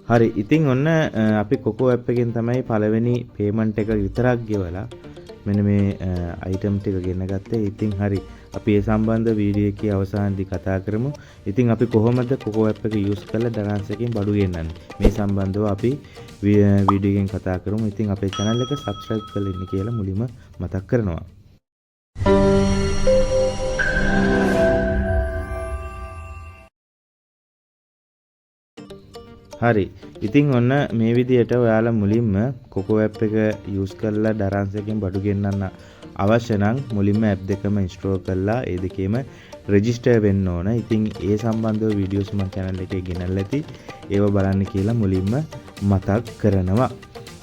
හරි. ඉතින් ඔන්න අපි කොකෝ ඇප් එකෙන් තමයි පළවෙනි පේමන්ට් එක විතරක් ගෙවලා මෙන්න මේ අයිටම් ටික ගෙන ගත්තේ. ඉතින් හරි. අපි ඒ සම්බන්ධ වීඩියෝ එකේ අවසානයේදී කතා කරමු. ඉතින් අපි කොහොමද කොකෝ ඇප් එක යූස් කරලා ඩැනන්ස් එකෙන් බඩු ගෙන්නන්නේ? මේ සම්බන්ධව අපි වීඩියෝ එකෙන් කතා කරමු. ඉතින් අපේ channel එක subscribe කරලා ඉන්න කියලා මුලින්ම මතක් කරනවා. හරි. ඉතින් ඔන්න මේ විදිහට ඔයාලා මුලින්ම කොකෝ ඇප් එක යූස් කරලා ඩරන්ස් එකෙන් බඩු ගෙන්නන්න අවශ්‍ය නම් මුලින්ම ඇප් දෙකම ඉන්ස්ටෝල් කරලා ඒ දෙකේම රෙජිස්ටර් වෙන්න ඕන. ඉතින් ඒ සම්බන්ධව වීඩියෝස් මම channel එකේ ගෙනල්ලා ඇති. ඒව බලන්න කියලා මුලින්ම මතක් කරනවා.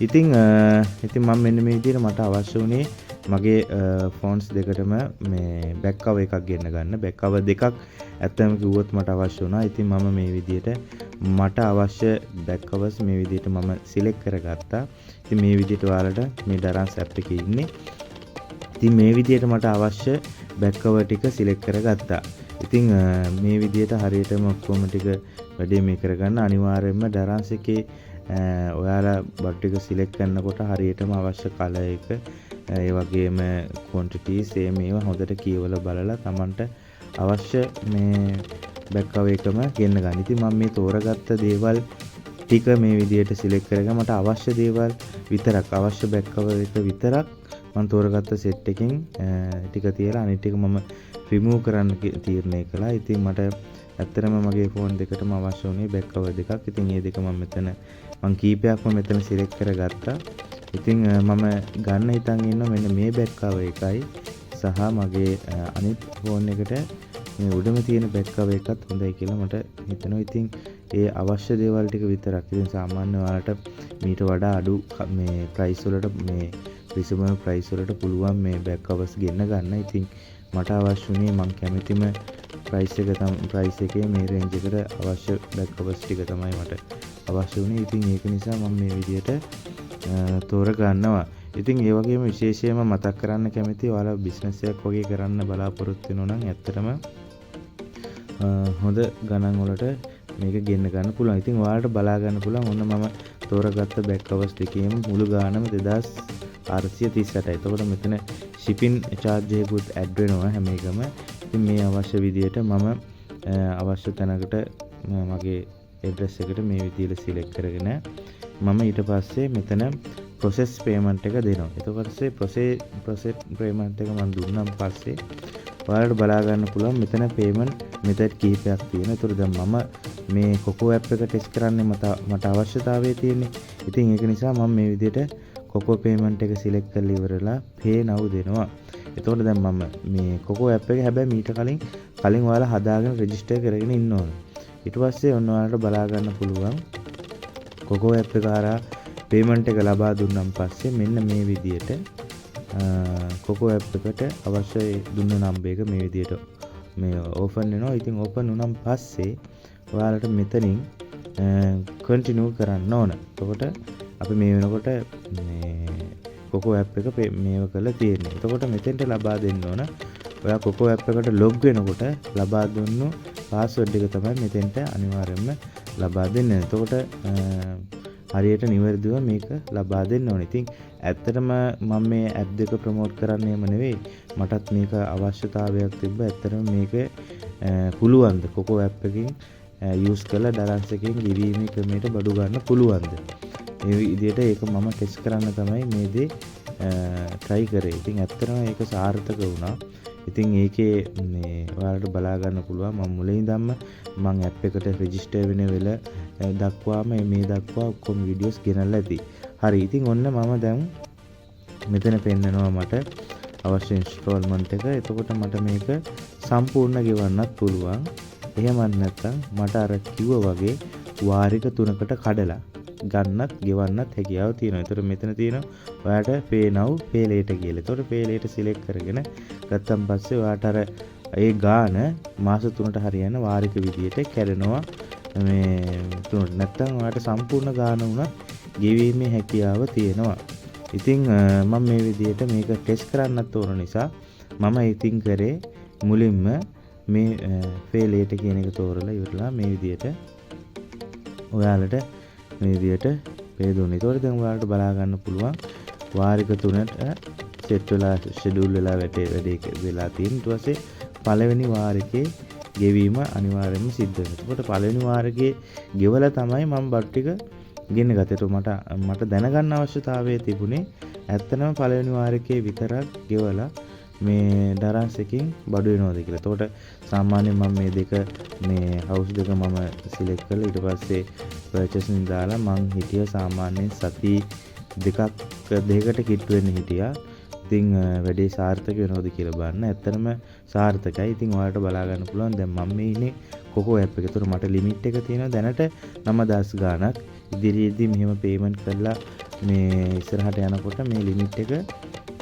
ඉතින් මම මෙන්න මේ විදිහට මට අවශ්‍ය වුණේ මගේ ෆෝන්ස් දෙකටම මේ බෑක් කවර් එකක් ගෙන්න ගන්න. බෑක් කවර් දෙකක් ඇත්තම කිව්වොත් මට අවශ්‍ය වුණා. ඉතින් මම මේ විදිහට මට අවශ්‍ය බෑක් කවර්ස් මේ විදිහට මම සිලෙක්ට් කරගත්තා. ඉතින් මේ විදිහට ඔයාලට මේ ඩරන්ස් ඇප් එකේ ඉන්නේ. ඉතින් මේ විදිහට මට අවශ්‍ය බෑක් කවර් ටික සිලෙක්ට් කරගත්තා. ඉතින් මේ විදිහට හරියටම ඔක්කොම ටික වැඩේ මේ කරගන්න අනිවාර්යයෙන්ම ඩරන්ස් එකේ ඔයාලා බඩු ටික සිලෙක්ට් කරනකොට හරියටම අවශ්‍ය කලර් එක ඒ වගේම quantities මේවා හොඳට කියවලා බලලා Tamanට අවශ්‍ය මේ බෑක් කවර් එකම ගෙන්න ගන්න. ඉතින් මම මේ තෝරගත්ත දේවල් ටික මේ විදිහට සිලෙක්ට් කරගෙන මට අවශ්‍ය දේවල් විතරක් අවශ්‍ය බෑක් කවර් එක විතරක් මම තෝරගත්ත සෙට් එකකින් ටික තියලා අනිත් ටික මම රිමූව් කරන්න තීරණය කළා. ඉතින් මට ඇත්තටම මගේ ෆෝන් දෙකටම අවශ්‍ය වුණේ බෑක් කවර් දෙකක්. ඉතින් මේ දෙක මම කීපයක්ම මෙතන සිලෙක්ට් කරගත්තා. ඉතින් මම ගන්න හිතන් ඉන්නවා මෙන්න මේ බෑක් කවර් එකයි සහ මගේ අනිත් ෆෝන් එකට මේ උඩම තියෙන බෑක් කවර් එකත් හොඳයි කියලා මට හිතෙනවා. ඉතින් ඒ අවශ්‍ය දේවල් ටික විතරක්. ඉතින් සාමාන්‍ය ඔයාලට මීට වඩා අඩු මේ ප්‍රයිස් වලට මේ රිසනබල් ප්‍රයිස් වලට පුළුවන් මේ බෑක් කවර්ස් ගෙන්න ගන්න. ඉතින් මට අවශ්‍ය වුණේ මම කැමතිම ප්‍රයිස් එකේ මේ රේන්ජ් එකට අවශ්‍ය බෑක් කවර්ස් ටික තමයි මට අවශ්‍ය වුණේ. ඉතින් ඒක නිසා මම මේ විදිහට තෝරගන්නවා. ඉතින් ඒ වගේම විශේෂයෙන්ම මතක් කරන්න කැමතියි ඔයාලා බිස්නස් එකක් වගේ කරන්න බලාපොරොත්තු වෙනවා නම් ඇත්තටම හොඳ ගණන් වලට මේක ගෙන්න ගන්න පුළුවන්. ඉතින් ඔයාලට බලා ගන්න පුළුවන් ඔන්න මම තෝරගත්ත බෑක් කවර්ස් දෙකේම මුළු ගාණම 2438යි. එතකොට මෙතන shipping charge එකකුත් ඇඩ් වෙනවා හැම එකම. ඉතින් මේ අවශ්‍ය විදියට මම අවශ්‍ය තැනකට මගේ ඇඩ්‍රස් එකට මේ විදියට සිලෙක්ට් කරගෙන මම ඊට පස්සේ මෙතන process payment එක දෙනවා. ඊට පස්සේ process payment එක මම දුන්නාන් පස්සේ ඔයාලට බලා ගන්න පුළුවන් මෙතන payment method කිහිපයක් තියෙනවා. ඒතර දැන් මම මේ කොකෝ ඇප් එක ටෙස්ට් කරන්නේ මට අවශ්‍යතාවය තියෙන්නේ. ඉතින් ඒක නිසා මම මේ විදිහට කොකෝ payment එක select කරලා ඉවරලා pay now දෙනවා. එතකොට දැන් මම මේ කොකෝ ඇප් එක හැබැයි මීට කලින් ඔයාලා හදාගෙන register කරගෙන ඉන්න ඕන. ඊට පස්සේ ඔන්න ඔයාලට බලා ගන්න පුළුවන් කොකෝ ඇප් එක හරහා payment එක ලබා දුන්නාන් පස්සේ මෙන්න මේ විදිහට කොකෝ ඇප් එකට අවශ්‍ය දුන්න නම්බර් එක මේ විදිහට මේ ඕපන් වෙනවා. ඉතින් ඕපන් වුණාන් පස්සේ ඔයාලට මෙතනින් කන්ටිනියු කරන්න ඕන. එතකොට අපි මේ වෙනකොට මේ කොකෝ ඇප් එක මේව කරලා තියෙන්නේ. එතකොට මෙතෙන්ට ලබා දෙන්න ඕන. ඔයා කොකෝ ඇප් එකට ලොග් වෙනකොට ලබා දුන්නු පාස්වර්ඩ් එක තමයි මෙතෙන්ට අනිවාර්යයෙන්ම ලබා දෙන්නේ. එතකොට හරියට නිවැරදිව මේක ලබා දෙන්න ඕනේ. ඉතින් ඇත්තටම මම මේ ඇප් දෙක ප්‍රොමෝට් කරන්නේම නෙවෙයි. මටත් මේක අවශ්‍යතාවයක් තිබ්බා. ඇත්තටම මේක පුළුවන්ද කොකෝ ඇප් එකකින් යූස් කරලා ඩරන්ස් එකෙන් ගෙවීමේ ක්‍රමයට බඩු ගන්න පුළුවන්ද? මේ විදිහට ඒක මම ටෙස්ට් කරන්න තමයි මේ දේ try කරේ. ඉතින් ඇත්තටම ඒක සාර්ථක වුණා. ඉතින් ඒකේ මේ ඔයාලට බලා ගන්න පුළුවන් මම මුලින් ඉඳන්ම මම ඇප් එකට රෙජිස්ටර් වෙන වෙල දක්වාම මේ දක්වා ඔක්කොම වීඩියෝස් ගෙනල්ලා ඇති. හරි. ඉතින් ඔන්න මම දැන් මෙතන පෙන්නනවා මට අවශ්‍ය ඉන්ස්ටෝල්මන්ට් එක. එතකොට මට මේක සම්පූර්ණ ගෙවන්නත් පුළුවන්. එහෙම නැත්නම් මට අර කිව්වා වගේ වාරික 3කට කඩලා ගන්නත් ගෙවන්නත් හැකියාව තියෙනවා. ඒතර මෙතන තියෙනවා ඔයාට pay now pay later කියලා. ඒතකොට pay later select කරගෙන ගත්තන් පස්සේ ඔයාට අර ඒ ගාන මාස 3ට හරියන වාරික විදියට කැඩෙනවා. මේ 3ට නැත්තම් ඔයාට සම්පූර්ණ ගාන උනත් ගෙවීමේ හැකියාව තියෙනවා. ඉතින් මම මේ විදියට මේක ටෙස්ට් කරන්නත් ඕන නිසා මම ඉතින් කරේ මුලින්ම මේ pay later කියන එක තෝරලා ඉවරලා මේ විදියට ඔයාලට මේ විදියට පේ දුන්නේ. ඒතකොට දැන් ඔයාලට බලා ගන්න පුළුවන් වාරික 3ට සෙට් වෙලා ෂෙඩියුල් වෙලා වැඩේ වෙලා තියෙන. ඊට පස්සේ පළවෙනි වාරිකේ ගෙවීම අනිවාර්යයෙන්ම සිද්ධ වෙනවා. එතකොට පළවෙනි වාරිකේ ගෙවලා තමයි මම බඩු ටික ගෙන්න ගත්තේ. ඒතකොට මට දැනගන්න අවශ්‍යතාවය තිබුණේ ඇත්තටම පළවෙනි වාරිකේ විතරක් ගෙවලා මේ ඩරන්ස් එකකින් බඩු වෙනවද කියලා. එතකොට සාමාන්‍යයෙන් මම මේ දෙක මේ හවුස් දෙක මම සිලෙක්ට් කරලා ඊට පස්සේ පර්චේසින් දාලා මං හිටිය සාමාන්‍යයෙන් සති දෙකකට කිට් වෙන්න හිටියා. ඉතින් වැඩේ සාර්ථක වෙනවද කියලා බලන්න. ඇත්තටම සාර්ථකයි. ඉතින් ඔයාලට බලා ගන්න පුළුවන් දැන් මම මේ ඉන්නේ කොකෝ ඇප් එකේ. ඒතර මට ලිමිට් එක තියෙනවා දැනට 9000 ගාණක්. ඉදිරියේදී මෙහෙම පේමන්ට් කරලා මේ ඉස්සරහට යනකොට මේ ලිමිට් එක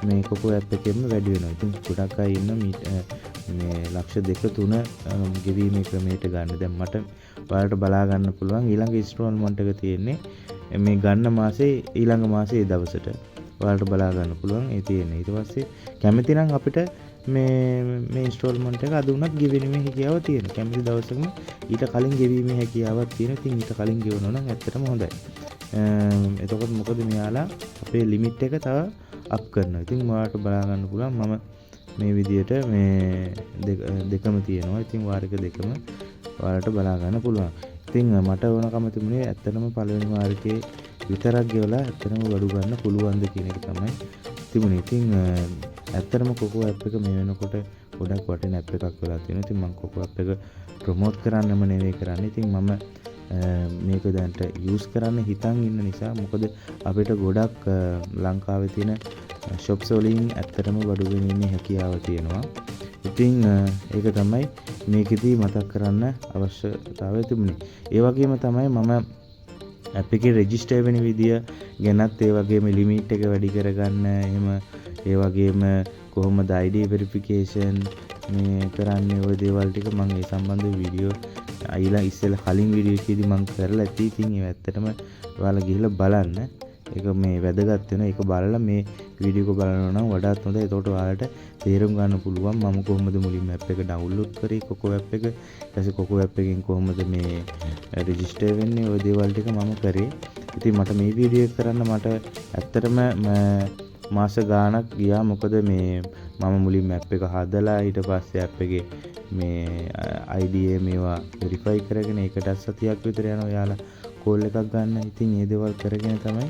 මේ කොකෝ ඇප් එකෙන්ම වැඩි වෙනවා. ඉතින් ගොඩක් අය ඉන්න මේ ලක්ෂ 2-3 ගෙවීමේ ක්‍රමයට ගන්න. දැන් මට ඔයාලට බලා ගන්න පුළුවන් ඊළඟ ඉන්ස්ටෝල්මන්ට් එක තියෙන්නේ මේ ගන්න මාසේ ඊළඟ මාසේ දවසට. ඔයාලට බලා ගන්න පුළුවන් ඒ තියෙන්නේ. ඊට පස්සේ කැමති නම් අපිට මේ ඉන්ස්ටෝල්මන්ට් එක අද උනත් ගෙවීමේ හැකියාව තියෙනවා. කැමති දවසකම ඊට කලින් ගෙවීමේ හැකියාවක් තියෙනවා. ඉතින් ඊට කලින් ගෙවනවා නම් ඇත්තටම හොඳයි. එතකොට මොකද මෙයාලා අපේ ලිමිට් එක තව අප් කරනවා. ඉතින් ඔයාලට බලා ගන්න පුළුවන් මම මේ විදියට මේ දෙකම තියෙනවා. ඉතින් වාරික දෙකම ඔයාලට බලා ගන්න පුළුවන්. ඉතින් මට ඕනකම තිබුණේ ඇත්තටම පළවෙනි වාරිකේ විතරක් ගෙවලා ඇත්තටම බඩු ගන්න පුළුවන්ද කියන එක තමයි තිබුණේ. ඉතින් ඇත්තටම කොකෝ ඇප් එක මේ වෙනකොට ගොඩක් වටින ඇප් එකක් වෙලා තියෙනවා. ඉතින් මම කොකෝ ඇප් එක ප්‍රොමෝට් කරන්නම නෙවෙයි කරන්නේ. ඉතින් මම මේක දැන්ට යූස් කරන්න හිතන් ඉන්න නිසා මොකද අපිට ගොඩක් ලංකාවේ තියෙන ෂොප්ස් වලින් ඇත්තටම බඩු ගෙනියන්නේ හැකියාව තියෙනවා. ඉතින් ඒක තමයි මේකෙදී මතක් කරන්න අවශ්‍යතාවය තිබුණේ. ඒ වගේම තමයි මම ඇප් එකේ රෙජිස්ටර් වෙන විදිය ගැනත් ඒ වගේම ලිමිට් එක වැඩි කරගන්න එහෙම ඒ වගේම කොහොමද ID වෙරිෆිකේෂන් මේ කරන්නේ ඔය දේවල් ටික මම ඒ සම්බන්ධ වීඩියෝ අයිලා ඉස්සෙල්ලා කලින් වීඩියෝ එකේදී මම කරලා ඇති. ඉතින් ඒ ඇත්තටම ඔයාලා ගිහිල්ලා බලන්න. ඒක මේ වැදගත් වෙනවා. ඒක බලලා මේ වීඩියෝ එක බලනවා නම් වඩාත් හොඳයි. ඒකට ඔයාලට තේරුම් ගන්න පුළුවන් මම කොහොමද මුලින්ම ඇප් එක ඩවුන්ලෝඩ් කරේ කොකෝ ඇප් එක. ඊට පස්සේ කොකෝ ඇප් එකෙන් කොහොමද මේ රෙජිස්ටර් වෙන්නේ ඔය දේවල් ටික මම කරේ. ඉතින් මට මේ වීඩියෝ එක කරන්න මට ඇත්තටම මාස ගාණක් ගියා. මොකද මේ මම මුලින්ම ඇප් එක හදලා ඊට පස්සේ ඇප් එකේ මේ IDA මේවා වෙරිෆයි කරගෙන ඒකට සතියක් විතර යනවා යාලා කෝල් එකක් ගන්න. ඉතින් මේ දේවල් කරගෙන තමයි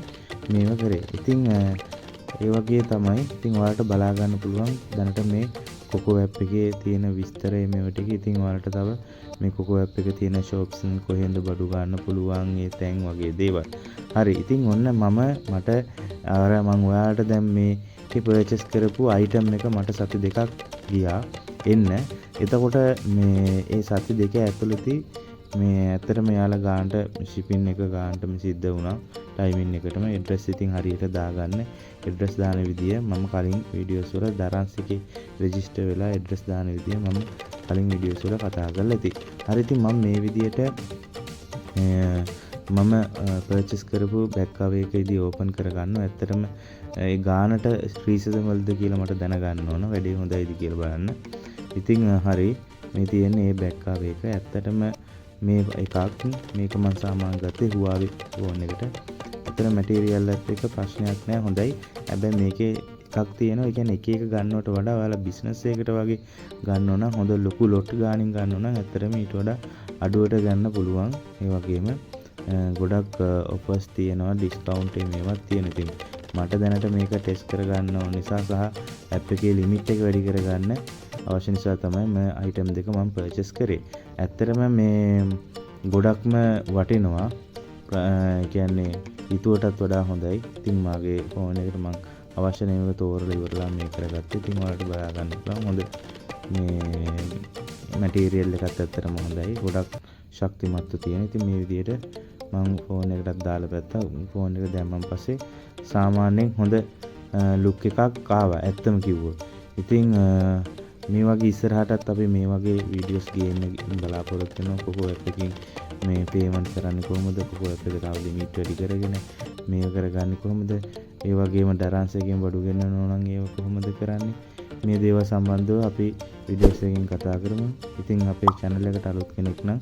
මේව කරේ. ඉතින් ඒ වගේ තමයි. ඉතින් ඔයාලට බලා ගන්න පුළුවන් දැනට මේ කොකෝ ඇප් එකේ තියෙන විස්තරය මේව ටික. ඉතින් ඔයාලට තව මේ කොකෝ ඇප් එකේ තියෙන shops කොහෙන්ද බඩු ගන්න පුළුවන් ඒ තැන් වගේ දේවල්. හරි. ඉතින් ඔන්න මට අර මම ඔයාලට දැන් මේ පර්චේස් කරපු අයිටම් එක මට සති දෙකක් ගියා එන්න. එතකොට මේ ඒ සති දෙක ඇතුළතදී මේ ඇත්තටම යාලා ගානට shipping එක ගානටම සිද්ධ වුණා. ටයිමින් එකටම ඇඩ්‍රස් ඉතින් හරියට දාගන්න. ඇඩ්‍රස් දාන විදිය මම කලින් වීඩියෝස් වල දරන්ස් එකේ රෙජිස්ටර් වෙලා ඇඩ්‍රස් දාන විදිය මම කලින් වීඩියෝස් වල කතා කරලා ඉතින්. හරි. ඉතින් මම මේ විදියට මම පර්චේස් කරපු බෑග් කවර් එකේදී ඕපන් කරගන්නවා. ඇත්තටම ඒ ගානට රීසනබල්ද කියලා මට දැනගන්න ඕන. වැඩේ හොඳයිද කියලා බලන්න. ඉතින් හරි. මේ තියෙන්නේ මේ බෑග් කවර් එක. ඇත්තටම මේ එකක් මේක මම සාමාන්‍ය ගත්තේ Huawei ෆෝන් එකට. අතන මැටීරියල් එක ප්‍රශ්නයක් නෑ හොඳයි. හැබැයි මේකේ එකක් තියෙනවා. ඒ කියන්නේ එක එක ගන්නවට වඩා ඔයාලා බිස්නස් එකකට වගේ ගන්නව නම් හොඳ ලොකු ලොට් ගානින් ගන්නව නම් ඇත්තටම ඊට වඩා අඩුවට ගන්න පුළුවන්. ඒ වගේම ගොඩක් ඔෆර්ස් තියෙනවා ඩිස්කවුන්ට් මේවත් තියෙන. ඉතින් මට දැනට මේක ටෙස්ට් කරගන්න ඕන නිසා සහ ඇප් එකේ ලිමිට් එක වැඩි කරගන්න අවශ්‍ය නිසා තමයි මම අයිටම් දෙක මම පර්චේස් කරේ. ඇත්තටම මේ ගොඩක්ම වටිනවා. කියන්නේ ඊටටත් වඩා හොඳයි. ඉතින් මාගේ ෆෝන් එකට මම අවශ්‍ය නේම තෝරලා ඉවරලා මේ කරගත්තා. ඉතින් ඔයාලට බලා ගන්න පුළුවන් හොඳ මේ මැටීරියල් එකත් ඇත්තටම හොඳයි. ගොඩක් ශක්තිමත්ව තියෙන. ඉතින් මේ විදිහට මම ෆෝන් එකටත් දාලා පැත්තා. ෆෝන් එක දැම්මන් පස්සේ සාමාන්‍යයෙන් හොඳ ලුක් එකක් ආවා. ඇත්තම කිව්වොත්. ඉතින් මේ වගේ ඉස්සරහටත් අපි මේ වගේ වීඩියෝස් ගේන්න බලාපොරොත්තු වෙනවා. කොකෝ ඇප් එකකින් මේ පේමන්ට් කරන්නේ කොහොමද? කොකෝ ඇප් එක තව ලිමිට් වැඩි කරගෙන මේක කරගන්නේ කොහොමද? ඒ වගේම ඩරන්ස් එකෙන් බඩු ගෙන්නනවා නම් ඒව කොහොමද කරන්නේ? මේ දේවල් සම්බන්ධව අපි වීඩියෝස් එකකින් කතා කරමු. ඉතින් අපේ channel එකට අලුත් කෙනෙක් නම්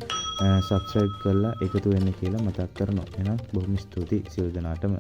subscribe කරලා එකතු වෙන්න කියලා මතක් කරනවා. එහෙනම් බොහොම ස්තුතියි සියලු දෙනාටම.